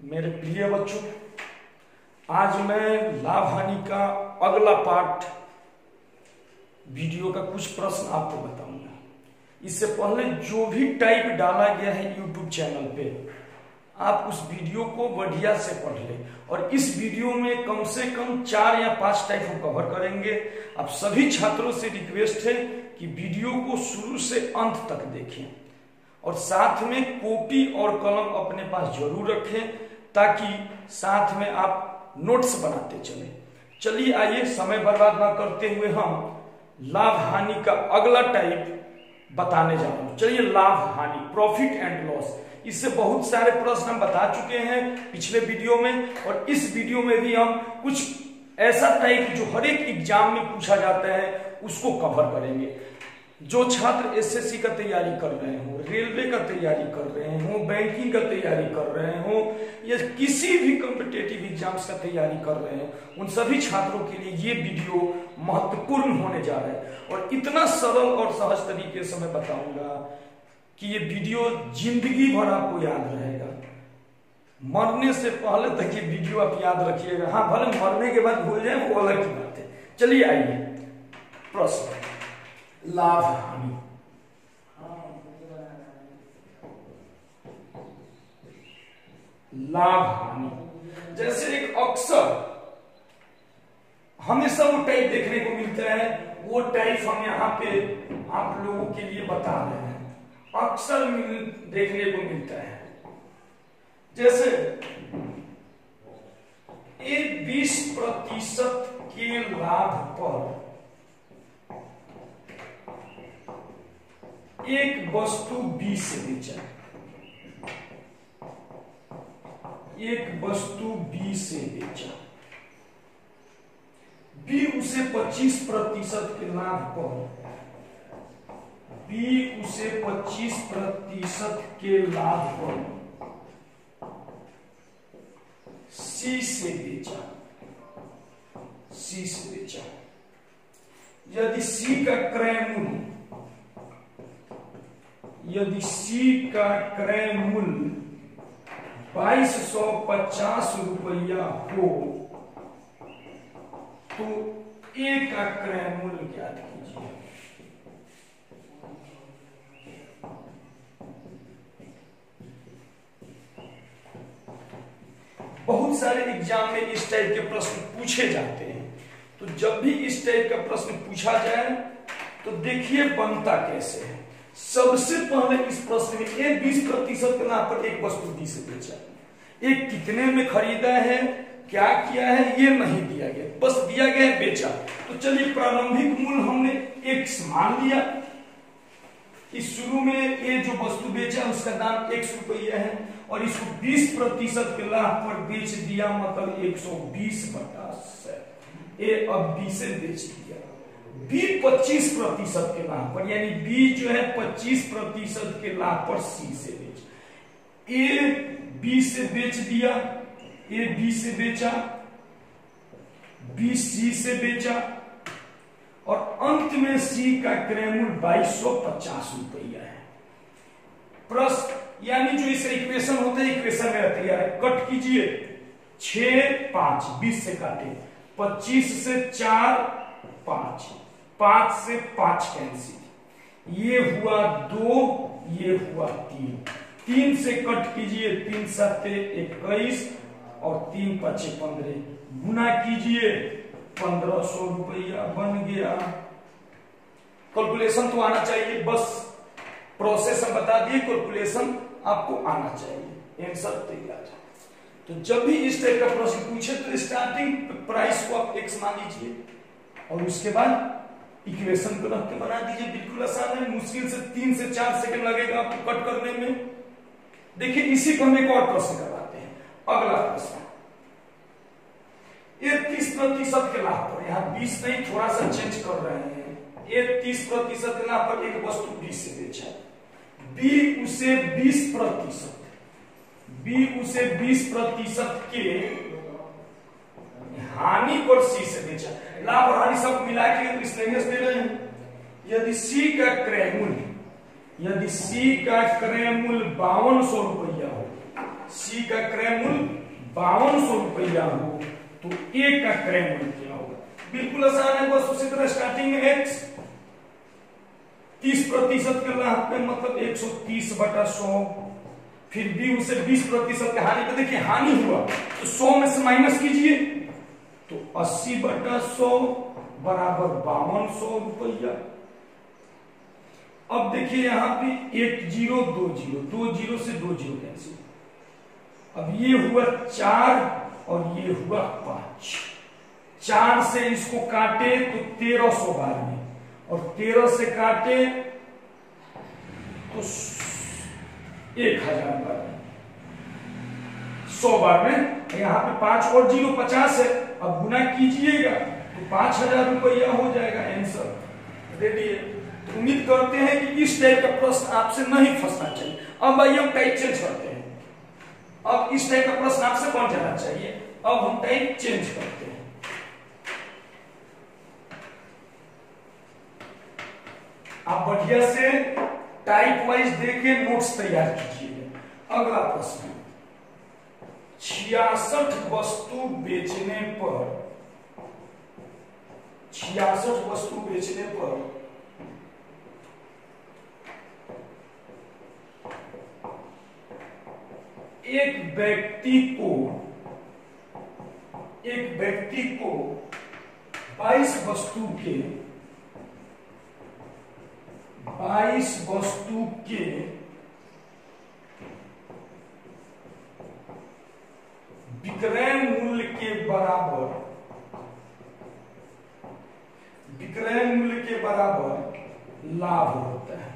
मेरे प्रिय बच्चों, आज मैं लाभ हानि का अगला पार्ट वीडियो का कुछ प्रश्न आपको बताऊंगा। इससे पहले जो भी टाइप डाला गया है यूट्यूब चैनल पे, आप उस वीडियो को बढ़िया से पढ़ लें। और इस वीडियो में कम से कम 4 या 5 टाइप हम कवर करेंगे। आप सभी छात्रों से रिक्वेस्ट है कि वीडियो को शुरू से अंत तक देखें और साथ में कॉपी और कलम अपने पास जरूर रखें, ताकि साथ में आप नोट्स बनाते चलें। चलिए आइए समय बर्बाद ना करते हुए हम लाभ हानि का अगला टाइप बताने जा रहा हूं। चलिए, लाभ हानि, प्रॉफिट एंड लॉस। इससे बहुत सारे प्रश्न हम बता चुके हैं पिछले वीडियो में, और इस वीडियो में भी हम कुछ ऐसा टाइप जो हर एक एग्जाम में पूछा जाता है उसको कवर करेंगे। जो छात्र एसएससी का तैयारी कर रहे हो, रेलवे का तैयारी कर रहे हो, बैंकिंग का तैयारी कर रहे हो, या किसी भी कॉम्पिटिटिव एग्जाम्स का तैयारी कर रहे हैं, उन सभी छात्रों के लिए ये वीडियो महत्वपूर्ण होने जा रहा है। और इतना सरल और सहज तरीके से मैं बताऊंगा कि ये वीडियो जिंदगी भर आपको याद रहेगा। मरने से पहले तक ये वीडियो आप याद रखिएगा। हाँ, भले मरने के बाद भूल जाए वो अलग की बात है। चलिए आइए, प्रश्न लाभ हानि। लाभ हानि जैसे एक अक्सर हमेशा वो टाइप देखने को मिलता है, वो टाइप हम यहाँ पे आप लोगों के लिए बता रहे हैं। अक्सर देखने को मिलता है, जैसे 20% के लाभ पर एक वस्तु बी से बेचा, एक वस्तु बी से बेचा, बी उसे 25% के लाभ पर, बी उसे 25% के लाभ पर सी से बेचा, सी से बेचा। यदि सी का क्रय मूल्य, यदि सी का क्रय मूल्य 2250 रुपया हो तो ए का क्रय मूल्य ज्ञात कीजिए। बहुत सारे एग्जाम में इस टाइप के प्रश्न पूछे जाते हैं, तो जब भी इस टाइप का प्रश्न पूछा जाए तो देखिए बनता कैसे है। सबसे पहले इस प्रश्न में एक 20% के लाभ पर एक वस्तु बी से बेचा, एक कितने में खरीदा है, क्या किया है, ये नहीं दिया गया, बस दिया गया है बेचा। तो चलिए, प्रारंभिक मूल्य हमने x मान लिया कि शुरू में ये जो वस्तु बेचा उसका दाम 100 रुपया है, और इसको 20% के लाभ पर बेच दिया, मतलब 120/100। ये अब बी से बेच दिया। बी 25% के लाभ पर, यानी बी जो है 25% के लाभ पर सी से बेच। ए बी से बेच दिया, ए बी से बेचा, बी सी से बेचा, और अंत में सी का क्रय मूल्य 2250 रुपया है। प्रश्न यानी जो इस इक्वेशन होता है, इक्वेशन मेरा तैयार है, कट कीजिए। 6 5 20 से काटे, 25 से 4 5, 5 से 5 कैंसिल, ये हुआ 2, ये हुआ 3, 3 से कट कीजिए, 3 7 21 और 3 5 15, गुना कीजिए, 1500 रुपया बन गया। कैलकुलेशन तो आना चाहिए, बस प्रोसेस हम बता दिए, कैलकुलेशन आपको आना चाहिए, आंसर तैयार। तो जब भी इस टाइप का प्रश्न पूछे तो स्टार्टिंग प्राइस को आप x मान लीजिए, और उसके बाद इक्वेशन को रख के बना दीजिए। बिल्कुल आसान है, मुश्किल से 3 से 4 सेकंड लगेगा आपको कट करने में। देखिए, इसी को हम एक और प्रश्न करवाते हैं। अगला प्रश्न, 30% के लाभ पर, यहाँ 20 नहीं, थोड़ा सा चेंज कर रहे हैं, 30% के लाभ पर एक वस्तु बी से बेचा, बी उसे 20%, बी उसे 20% के हानि पर सी से बेचा। लाभ और हानि सब मिला के मिसलेनियस दे रहे हैं। यदि सी का क्रय मूल्य, यदि सी का क्रय मूल्य 5200 रुपया हो, सी का क्रय मूल्य 5200 रुपया हो तो ए का क्रय मूल्य क्या होगा? बिल्कुल आसान है, बस उसी तरह स्टार्टिंग में x 30% का लाभ पे मतलब 130/100, फिर बी उसे 20% का हानि पे, देखिए हानि हुआ तो 100 में से माइनस कीजिए तो 80/100 बराबर 5200 रुपया। अब देखिए यहां पे 1 0 2 0, 2 0 से 2 0 कैंसिल, अब ये हुआ 4 और ये हुआ 5, 4 से इसको काटे तो 1300 बार में, और 13 से काटे तो 1000 बार में, 100 बार में, यहां पे 5 और 0 50 है, अब गुना कीजिएगा तो 5000 रुपया हो जाएगा आंसर। रेडी है? तो उम्मीद करते हैं कि इस टाइप का प्रश्न आपसे नहीं फंसना चाहिए। अब आइए हम टाइप चेंज करते हैं, अब इस टाइप का प्रश्न आपसे बन जाना चाहिए। अब हम टाइप चेंज करते हैं, आप बढ़िया से टाइप वाइज देके नोट्स तैयार कीजिएगा। अगला प्रश्न, 66 वस्तु बेचने पर, 66 वस्तु बेचने पर एक व्यक्ति को 22 वस्तु के विक्रय मूल्य के बराबर लाभ होता है।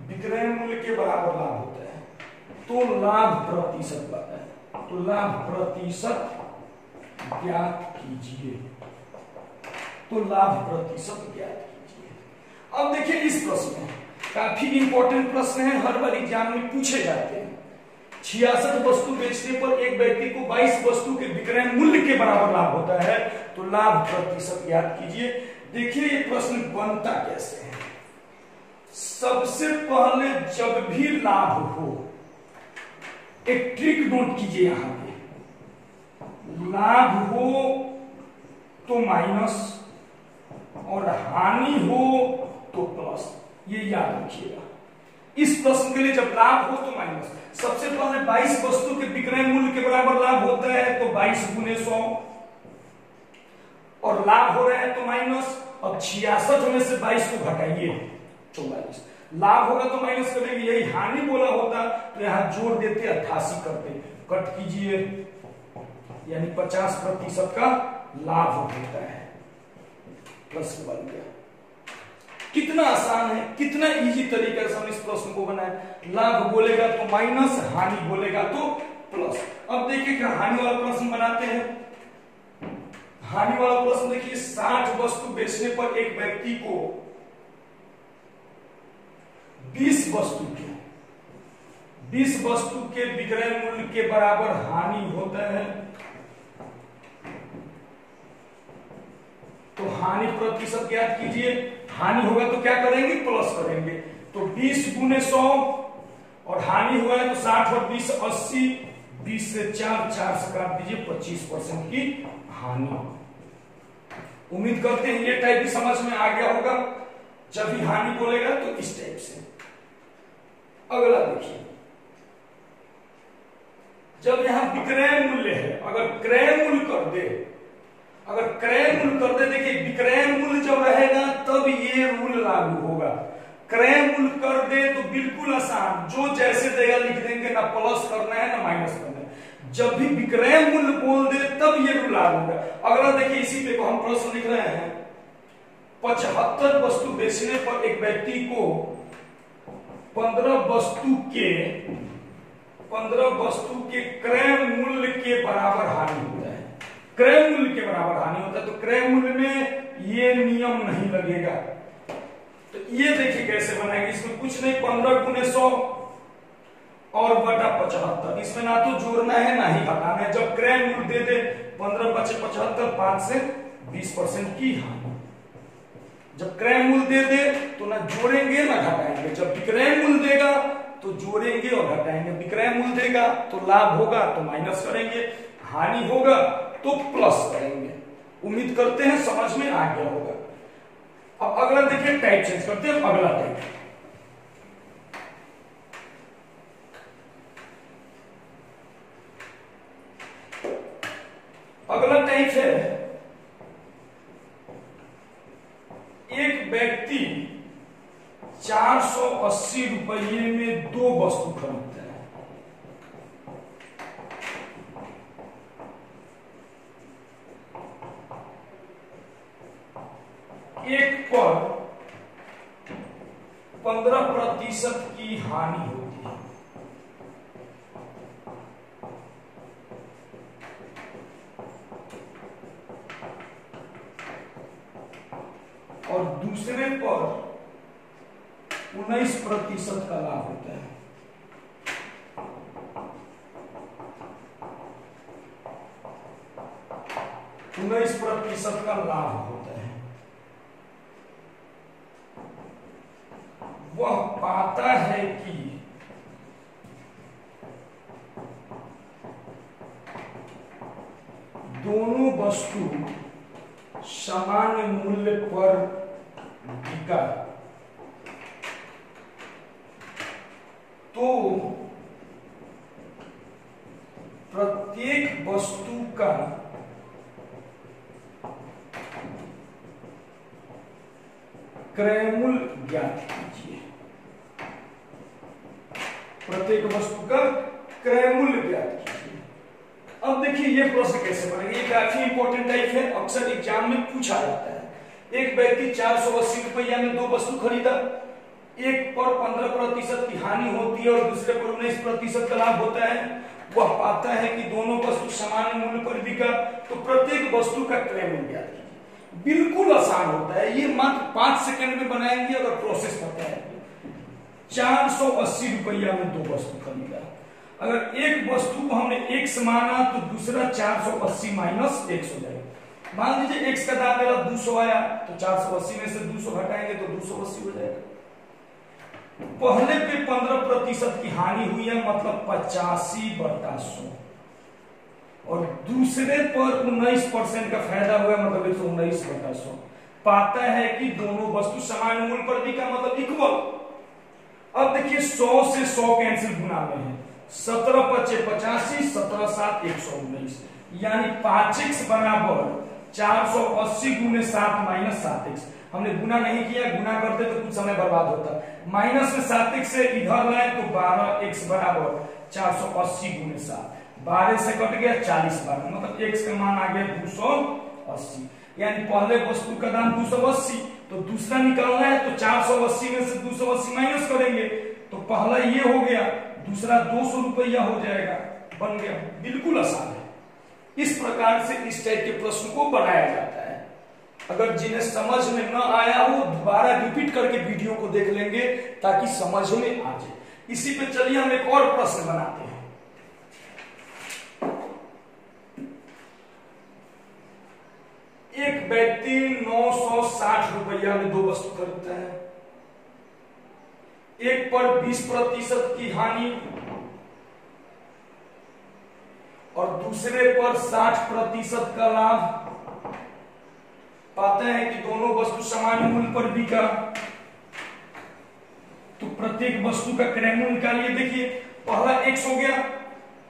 विक्रय मूल्य के बराबर लाभ होता है तो लाभ प्रतिशत आता है, तो लाभ प्रतिशत ज्ञात कीजिए, तो लाभ प्रतिशत ज्ञात कीजिए। अब देखिए इस प्रश्न में काफी इंपॉर्टेंट प्रश्न है, हर बार एग्जाम में पूछे जाते हैं। 66 वस्तु बेचने पर एक व्यक्ति को 22 वस्तु के विक्रय मूल्य के बराबर लाभ होता है तो लाभ प्रतिशत ज्ञात कीजिए। देखिए ये प्रश्न बनता कैसे है। सबसे पहले जब भी लाभ हो, एक ट्रिक नोट कीजिए, यहां पे लाभ हो तो माइनस और हानि हो तो प्लस, ये याद रखिएगा। इस प्रश्न के लिए जब लाभ हो तो माइनस, सबसे पहले 22 वस्तु के विक्रय मूल्य के बराबर लाभ होता है तो 22 गुने 100, और लाभ हो रहा है तो माइनस। अब 66 में से 22 को घटाइए 44, लाभ होगा तो माइनस करेंगे, यही हानि बोला होता तो यहां जोड़ देते 88 करते, कट कीजिए, यानी 50% का लाभ होता है। प्रश्न बन गया। कितना आसान है, कितना इजी तरीके से हम इस प्रश्न को बनाए। लाभ बोलेगा तो माइनस, हानि बोलेगा तो प्लस। अब देखिए क्या हानि वाला प्रश्न बनाते हैं। हानि वाला प्रश्न देखिए, 60 वस्तु बेचने पर एक व्यक्ति को 20 वस्तु के विक्रय मूल्य के बराबर हानि होता है तो हानि प्रतिशत ज्ञात कीजिए। हानि होगा तो क्या करेंगे, प्लस करेंगे, तो 20 गुने 100, और हानि हुआ है तो 60 और 20 80, 20 से 4 से काट दीजिए, 25% की हानि। उम्मीद करते हैं ये टाइप भी समझ में आ गया होगा। जब भी हानि बोलेगा तो इस टाइप से। अगला देखिए, जब यहां विक्रय मूल्य है, अगर क्रय मूल्य कर दे, देखिए विक्रय मूल्य जब रहेगा तब ये रूल लागू होगा। क्रय मूल्य कर दे तो बिल्कुल आसान, जो जैसे देगा लिख देंगे, ना प्लस करना है ना माइनस करना है। जब भी विक्रय मूल्य बोल दे तब ये रूल लागू होगा। अगला देखिए, इसी पे को हम प्रश्न लिख रहे हैं। 75 वस्तु बेचने पर एक व्यक्ति को 15 वस्तु के क्रय मूल्य के बराबर हानि होता है। क्रय मूल्य के बराबर हानि होता है तो क्रय मूल्य में ये नियम नहीं लगेगा। तो ये देखिए कैसे बनाएंगे, इसमें कुछ नहीं, 15 गुने 100 और बटा 75, इसमें ना तो जोड़ना है ना ही घटाना है। जब क्रय मूल्य दे दे 15 बचे 75, 5 से 20% की हानि। जब क्रय मूल्य दे दे तो ना जोड़ेंगे ना घटाएंगे, जब विक्रय मूल्य देगा मिलेगा तो लाभ होगा तो माइनस करेंगे, हानि होगा तो प्लस करेंगे। उम्मीद करते हैं समझ में आ गया होगा। अब अगला देखिए, टाइप चेंज करते हैं। अगला टाइप, अगला टाइप है, एक व्यक्ति 480 रुपये में 2 वस्तु खरीदते हैं। एक पर 15% की हानि होती है और दूसरे पर 19% का लाभ होता है। उन्नीस प्रतिशत का लाभ होता है। वह पाता है कि दोनों वस्तु सामान्य मूल्य पर बिका तो प्रत्येक वस्तु का क्रय मूल्य ज्ञात कीजिए। प्रत्येक वस्तु का क्रय मूल्य ज्ञात कीजिए। अब देखिए ये प्रश्न कैसे बनेगा, ये काफी इंपॉर्टेंट टाइप है, अक्सर एग्जाम में पूछा जाता है। एक व्यक्ति 480 रुपया में 2 वस्तु खरीदा, एक पर 15% की हानि होती है और दूसरे पर 19% का लाभ होता है। वह पाता है कि दोनों वस्तु समान मूल्य पर बिका तो प्रत्येक वस्तु का क्रय मूल्य ज्ञात कीजिए। बिल्कुल आसान होता है, ये मात्र 5 सेकंड में बनाएंगे अगर प्रोसेस पता है। 480 रुपया में 2 वस्तु खरीदा, अगर एक वस्तु को हमने x माना तो दूसरा 480 माइनस x हो जाएगा। मान लीजिए x का दाम मेरा 200 आया तो 480 में से 200 घटाएंगे तो 280 हो जाएगा। पहले पे 15% की हानि हुई है मतलब 85/100 और दूसरे पर 19% का फायदा हुआ मतलब 119/100। पाता है कि दोनों वस्तु समान मूल्य पर बिका मतलब इक्वल। अब देखिए 100 से 100 कैंसिल गुना में है, 17×5 = 85, 17×7 = 119, यानी 5x बराबर 480 × 7 - 7x। हमने गुना नहीं किया, गुना करते तो कुछ समय बर्बाद होता। माइनस में 7x से इधर लाए तो 12x बराबर 480 × 7, 12 से कट गया 40 बार मतलब x का मान आ गया 280। यानी पहले वस्तु का दाम 280 तो दूसरा निकालना है तो 480 में से 280 माइनस करेंगे तो पहला ये हो गया, दूसरा 200 रुपया हो जाएगा, बन गया। बिल्कुल आसान है। इस प्रकार से इस टाइप के प्रश्न को बनाया जाता है। अगर जिन्हें समझ में न आया हो दोबारा रिपीट करके वीडियो को देख लेंगे ताकि समझ में आ जाए। इसी पे चलिए हम एक और प्रश्न बनाते हैं। एक व्यक्ति 960 रुपया में 2 वस्तु खरीदता है, एक पर 20% की हानि और दूसरे पर 60% का लाभ। पाते हैं कि दोनों वस्तु समान मूल्य पर बिका तो प्रत्येक वस्तु का क्रय मूल्य निकालिए। देखिए पहला x हो गया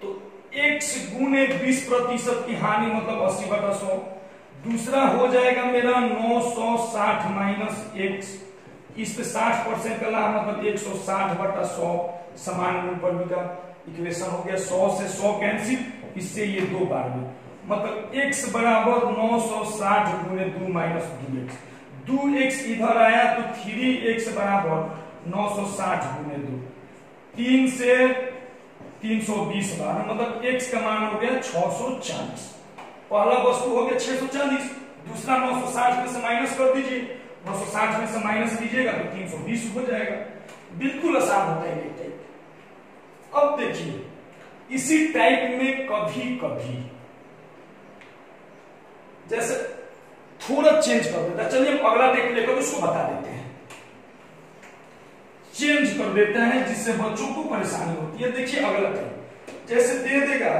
तो x गुने 20% की हानि मतलब 80/100। दूसरा हो जाएगा मेरा 960 माइनस x, इस पे 60% का लाभ मतलब 160/100 समान मूल्य पर बिका। इक्वेशन हो गया 100 से 100 कैंसिल, इससे ये 2 बार में मतलब x बराबर 960 गुने 2 माइनस 2x। 2x इधर आया तो 3x बराबर 960 गुने 2, 3 से 320 बार मतलब x का मान हो गया 640। पहला वस्तु हो गया 640, दूसरा 960 में से माइनस कर दीजिए, 960 में से माइनस कीजिएगा तो 320 हो जाएगा। बिल्कुल आसान होता है ये टाइप। अब देखिए इसी टाइप में कभी कभी जैसे थोड़ा चेंज कर देता है। चलिए हम अगला टाइप लेकर उसको बता देते हैं, चेंज कर देते हैं जिससे बच्चों को परेशानी होती है। देखिए अगला टाइप, जैसे दे देगा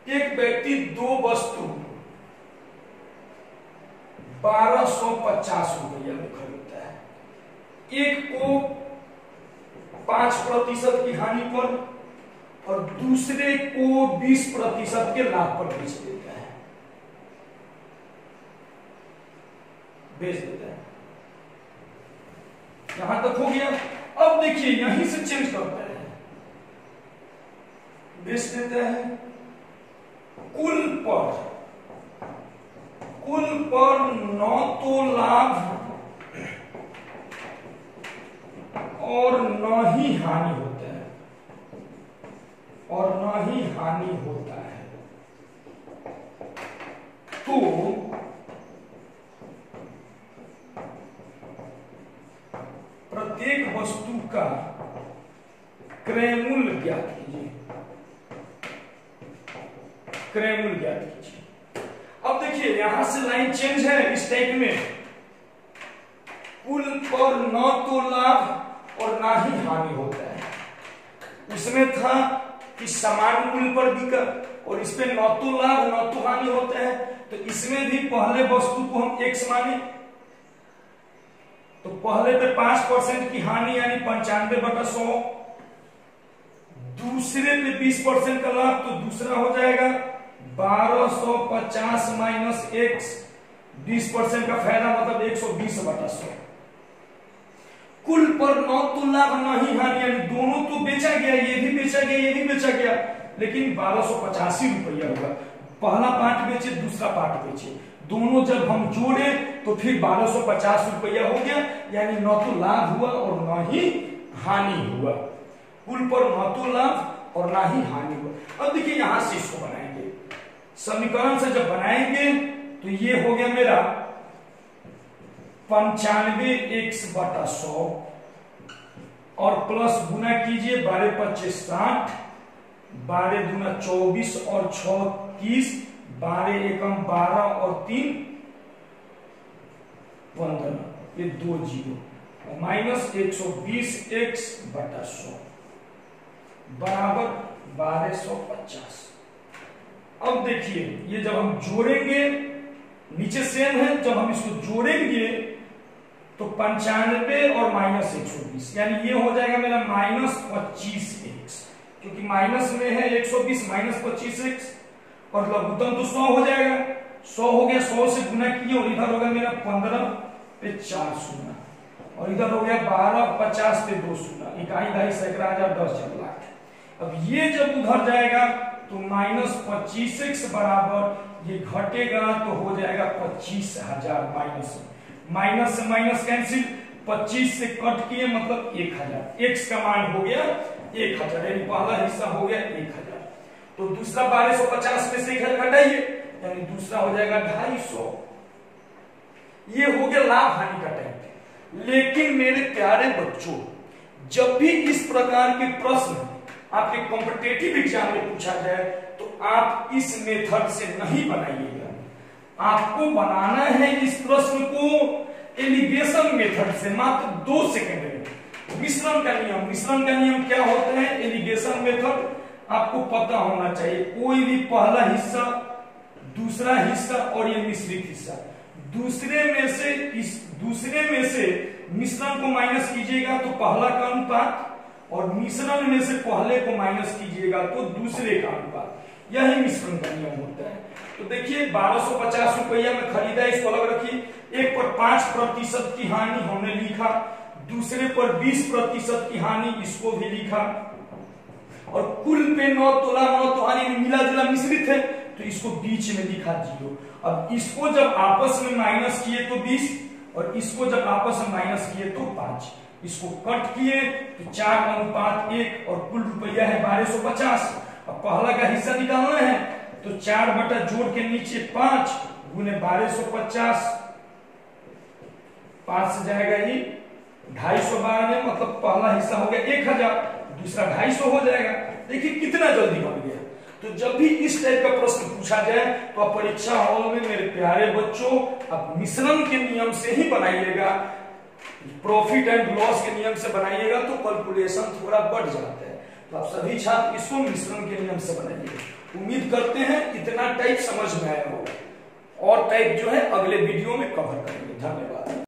एक व्यक्ति 2 वस्तु 1250 रुपया में खरीदता है, एक को 5% की हानि पर और दूसरे को 20% के लाभ पर बेच देता है, यहां तक हो गया। अब देखिए यहीं से चेंज करते हैं, बेच देता है कुल पर न तो लाभ और न ही हानि होता है, तो प्रत्येक वस्तु का क्रय मूल्य ज्ञात कीजिए, अब देखिए यहां से लाइन चेंज है इस टाइप में, कुल पर न तो लाभ और ना ही हानि होता है। उसमें था कि समान मूल्य पर बिका और इसमें न तो लाभ न तो हानि होता है, तो इसमें भी पहले वस्तु को हम x माने, तो पहले पे 5% की हानि यानी 95/100, दूसरे पे 20% का लाभ, तो दूसरा हो जाएगा 1250 माइनस x, 20% का फायदा मतलब 120/100। कुल पर न तो लाभ न ही हानि यानी दोनों तो बेचा गया, ये भी बेचा गया ये भी बेचा गया, लेकिन 1285 रुपया हुआ। पहला पार्ट बेचे दूसरा पार्ट बेचे, दोनों जब हम जोड़े तो फिर 1250 रुपया हो गया, यानी न तो लाभ हुआ और न ही हानि हुआ। कुल पर न तो लाभ और ना ही हानि हुआ। अब देखिए यहां से इसको बनाएंगे, समीकरण से जब बनाएंगे तो ये हो गया मेरा 95x/100 और प्लस गुना कीजिए 12×5 = 60, 12×2 = 24 और 6 = 30, 12×1 = 12 और 3 = 15, ये 2 जीरो माइनस 120x/100 बराबर 1250। अब देखिए ये जब हम जोड़ेंगे, नीचे सेम है, जब हम इसको जोड़ेंगे तो 95 और माइनस 120 यानी ये हो जाएगा मेरा -25x, क्योंकि माइनस में है 120 माइनस 25x, और लघुत्तम तो 100 हो जाएगा, 100 हो गया, 100 से गुना किए और इधर हो गया मेरा 15 पे 4 शून्य और इधर हो गया 12, 50 पे 2 शून्य, इकाई दहाई सैकड़ा हजार 10 जब लाख। अब ये जब उधर जाएगा तो -25x बराबर ये घटेगा तो हो जाएगा 25,000, माइनस से माइनस कैंसिल, 25 से कट किए मतलब 1000, x का मान हो गया 1000, यानी पहला हिस्सा हो गया 1000, तो दूसरा 1250 में से 1000 घटाइए यानी दूसरा हो जाएगा 250। ये हो गया लाभ हानि का टाइप। लेकिन मेरे प्यारे बच्चों, जब भी इस प्रकार के प्रश्न आपके कॉम्पिटिटिव एग्जाम में पूछा जाए तो आप इस मेथड से नहीं बनाइएगा, आपको बनाना है इस प्रश्न को एलिगेशन मेथड से, मात्र 2 सेकंड में। मिश्रण का नियम क्या होता है? एलिगेशन मेथड आपको पता होना चाहिए। कोई भी पहला हिस्सा, दूसरा हिस्सा और ये मिश्रित हिस्सा, दूसरे में से मिश्रण को माइनस कीजिएगा तो पहला का अनुपात, और मिश्रण में से पहले को माइनस कीजिएगा तो दूसरे का अनुपात, यही मिश्रण का नियम होता है। तो देखिए 1250 रुपया में खरीदा, इसको अलग रखिए। एक पर 5% की हानि हमने लिखा, दूसरे पर 20% की हानि, इसको भी लिखा, और कुल पे 9 तोला 9 तो हानि मिला जुला मिश्रित है तो इसको बीच में लिखा 0। अब इसको जब आपस में माइनस किए तो 20 और इसको जब आपस में माइनस किए तो 5, इसको कट किए तो 4:1 और कुल रुपया है 1250। अब पहला का हिस्सा निकालना है तो 4 बटा जोड़ के नीचे 5 गुने 1250, 5 से जाएगा ये 250 मतलब पहला हिस्सा हो गया 1000, दूसरा 250 हो जाएगा। देखिए कितना जल्दी बन गया। तो जब भी इस टाइप का प्रश्न पूछा जाए तो आप परीक्षा हॉल में मेरे प्यारे बच्चों आप मिश्रण के नियम से ही बनाइएगा, प्रॉफिट एंड लॉस के नियम से बनाइएगा तो कैलकुलेशन थोड़ा बढ़ जाता है। तो आप सभी छात्र इसको मिश्रण के नियम से बनाइए। उम्मीद करते हैं इतना टाइप समझ में आया होगा, और टाइप जो है अगले वीडियो में कवर करेंगे। धन्यवाद।